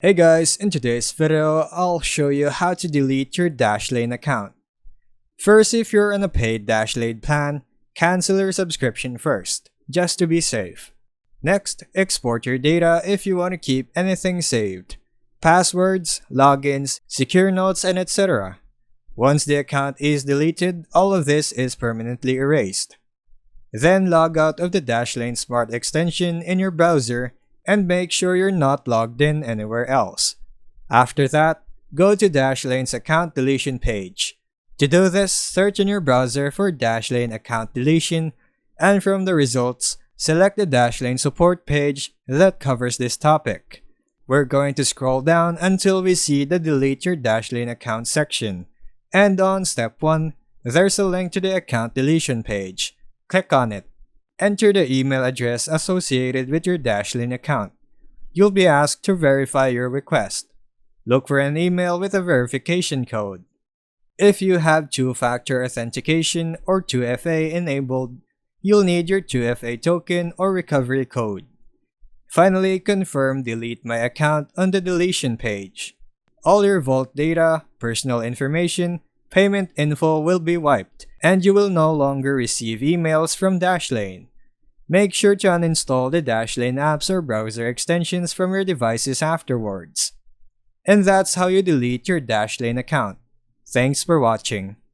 Hey guys, in today's video, I'll show you how to delete your Dashlane account. First, if you're on a paid Dashlane plan, cancel your subscription first, just to be safe. Next, export your data if you want to keep anything saved. Passwords, logins, secure notes, and etc. Once the account is deleted, all of this is permanently erased. Then log out of the Dashlane Smart extension in your browser and make sure you're not logged in anywhere else. After that, go to Dashlane's account deletion page. To do this, search in your browser for Dashlane account deletion, and from the results, select the Dashlane support page that covers this topic. We're going to scroll down until we see the Delete Your Dashlane Account section. And on step 1, there's a link to the account deletion page. Click on it. Enter the email address associated with your Dashlane account. You'll be asked to verify your request. Look for an email with a verification code. If you have two-factor authentication or 2FA enabled, you'll need your 2FA token or recovery code. Finally, confirm Delete My Account on the deletion page. All your vault data, personal information, payment info will be wiped, and you will no longer receive emails from Dashlane. Make sure to uninstall the Dashlane apps or browser extensions from your devices afterwards. And that's how you delete your Dashlane account. Thanks for watching.